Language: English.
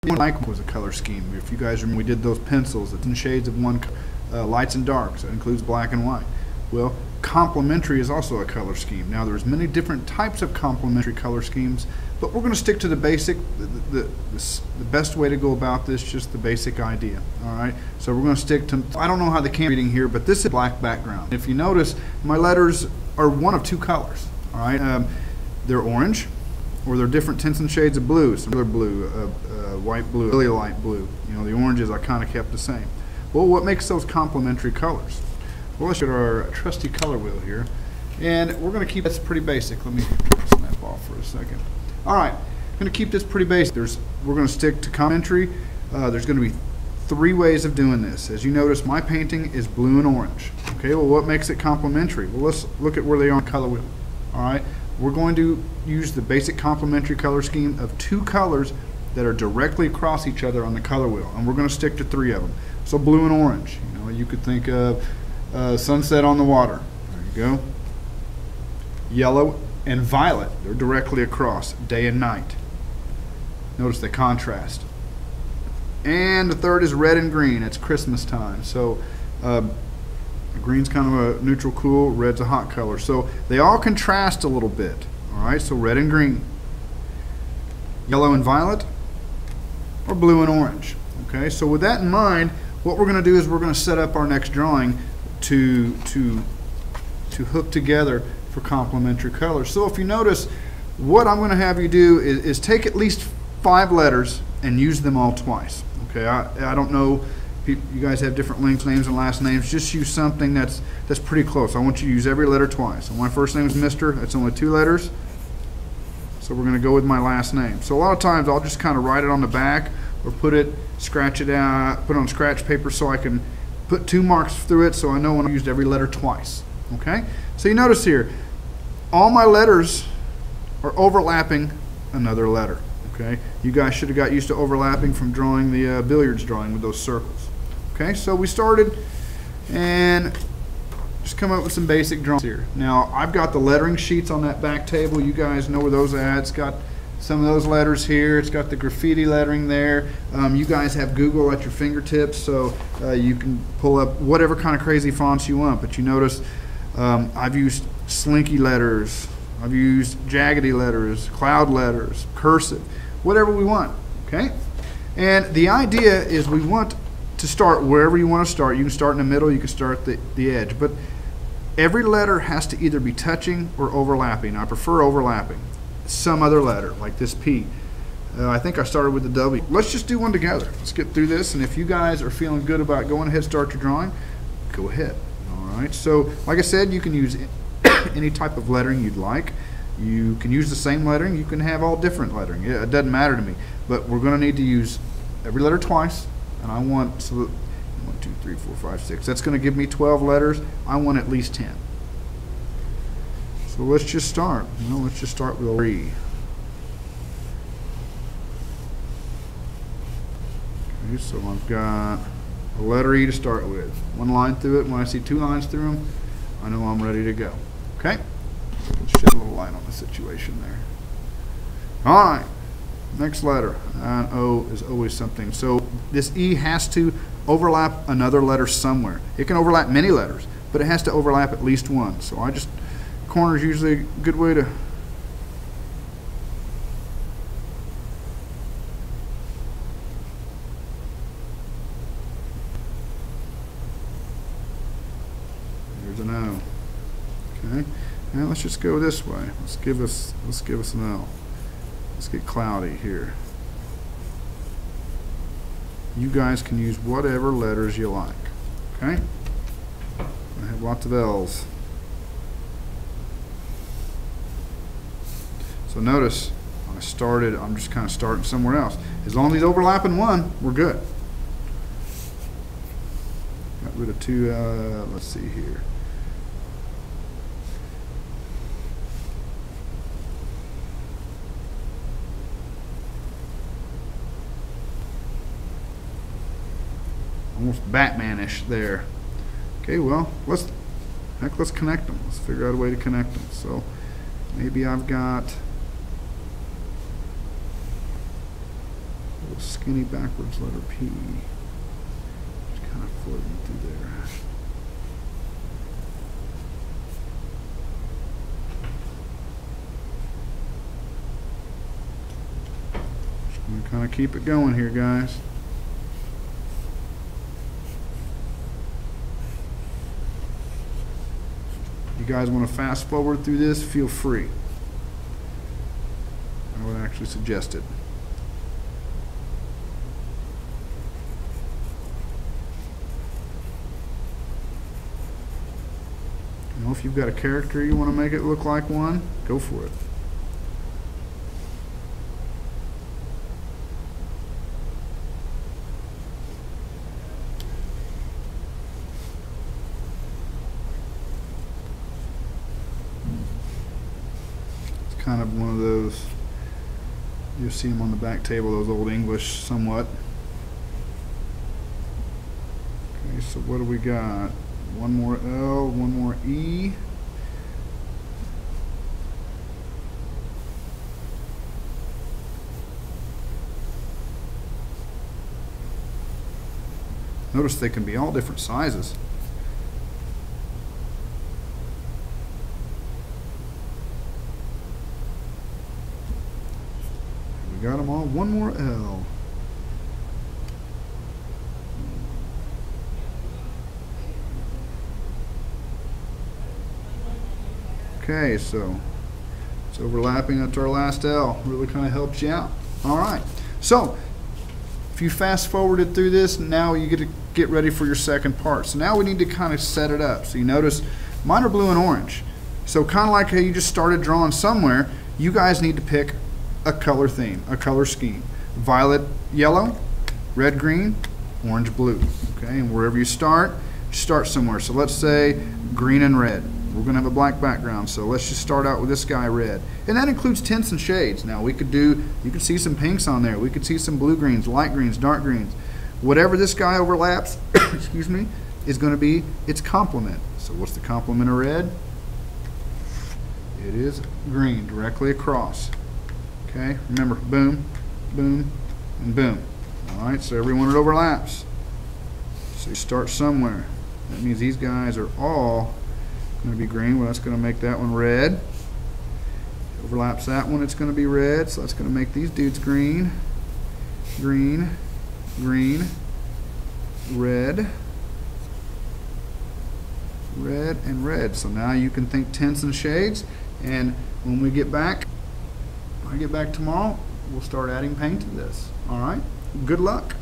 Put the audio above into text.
Like was a color scheme. If you guys remember, we did those pencils. It's in shades of one, lights and darks. That includes black and white. Well, complementary is also a color scheme. Now, there's many different types of complementary color schemes, but we're going to stick to the basic, the best way to go about this, just the basic idea. All right. So we're going to stick to. I don't know how the camera reading here, but this is black background. If you notice, my letters are one of two colors. All right. They're orange, or they're different tints and shades of blue. Some blue, white blue, really light blue. You know, the oranges I kind of kept the same. Well, what makes those complementary colors? Well, let's get our trusty color wheel here, and we're going to keep this pretty basic. Let me snap off for a second. All right, I'm going to keep this pretty basic. We're going to stick to complementary. There's going to be 3 ways of doing this. As you notice, my painting is blue and orange. Okay, well, what makes it complementary? Well, let's look at where they are on the color wheel. All right, we're going to use the basic complementary color scheme of 2 colors that are directly across each other on the color wheel, and we're going to stick to 3 of them. So blue and orange. You know, you could think of sunset on the water. There you go. Yellow and violet. They're directly across, day and night. Notice the contrast. And the third is red and green. It's Christmas time. So green's kind of a neutral cool, red's a hot color. So they all contrast a little bit. All right, so red and green. Yellow and violet, or blue and orange. Okay, so with that in mind, what we're going to do is we're going to set up our next drawing to hook together for complementary colors. So if you notice, what I'm going to have you do is take at least 5 letters and use them all twice. Okay, I don't know, you guys have different length names and last names. Just use something that's pretty close. I want you to use every letter twice. So my first name is Mr. That's only 2 letters. So we're going to go with my last name. So a lot of times I'll just kind of write it on the back, or scratch it out, put it on scratch paper so I can put 2 marks through it so I know when I used every letter twice. Okay? So you notice here, all my letters are overlapping another letter. Okay? You guys should have got used to overlapping from drawing the billiards drawing with those circles. Okay? So we started and just come up with some basic drawings here. Now, I've got the lettering sheets on that back table. You guys know where those are at. It's got some of those letters here. It's got the graffiti lettering there. You guys have Google at your fingertips, so you can pull up whatever kind of crazy fonts you want. But you notice I've used slinky letters, I've used jaggedy letters, cloud letters, cursive, whatever we want. Okay? And the idea is we want to start wherever you want to start. You can start in the middle, you can start at the edge. But every letter has to either be touching or overlapping. I prefer overlapping. Some other letter, like this P. I think I started with the W. Let's just do one together. Let's get through this, and if you guys are feeling good about going ahead, start your drawing, go ahead. All right, so like I said, you can use any type of lettering you'd like. You can use the same lettering. You can have all different lettering. It doesn't matter to me, but we're going to need to use every letter twice, and I want, so 1, 2, 3, 4, 5, 6. That's going to give me 12 letters. I want at least 10. So let's just start. You know, let's just start with 3. Okay, so I've got a letter E to start with. 1 line through it. When I see 2 lines through them, I know I'm ready to go. Okay? Let's shed a little light on the situation there. All right. Next letter. O is always something. So this E has to overlap another letter somewhere. It can overlap many letters, but it has to overlap at least one. So I just corner is usually a good way to there's an O. Okay, now let's just go this way. Let's give us an L. Let's get cloudy here. You guys can use whatever letters you like. Okay, I have lots of L's. So notice, when I started, I'm just kind of starting somewhere else. As long as these overlap in one, we're good. Got rid of 2, let's see here. Almost Batman-ish there. Okay, well, let's connect them. Let's figure out a way to connect them. So maybe I've got little skinny backwards letter P. Just kind of floating through there. Just going to kind of keep it going here, guys. If you guys want to fast forward through this, feel free. I would actually suggest it. You know, if you've got a character you want to make it look like one, go for it. It's kind of one of those, you'll see them on the back table, those old English somewhat. Okay, so what do we got? One more L, one more E. Notice they can be all different sizes. We got them all. One more L. Okay, so it's overlapping. That's our last L. Really kind of helps you out. All right. So if you fast forwarded through this, now you get to get ready for your second part. So now we need to kind of set it up. So you notice mine are blue and orange. So kind of like how you just started drawing somewhere, you guys need to pick a color theme, a color scheme. Violet, yellow, red, green, orange, blue. Okay, and wherever you start somewhere. So let's say green and red. We're going to have a black background, so let's just start out with this guy, red. And that includes tints and shades. Now we could do, you could see some pinks on there. We could see some blue greens, light greens, dark greens. Whatever this guy overlaps, excuse me, is going to be its complement. So what's the complement of red? It is green, directly across. Okay, remember, boom, boom, and boom. All right, so everyone it overlaps. So you start somewhere. That means these guys are all going to be green. Well, that's going to make that one red. Overlaps that one, it's going to be red. So that's going to make these dudes green, green, green, red, red, and red. So now you can think tints and shades. And when we get back, when I get back tomorrow, we'll start adding paint to this. All right. Good luck.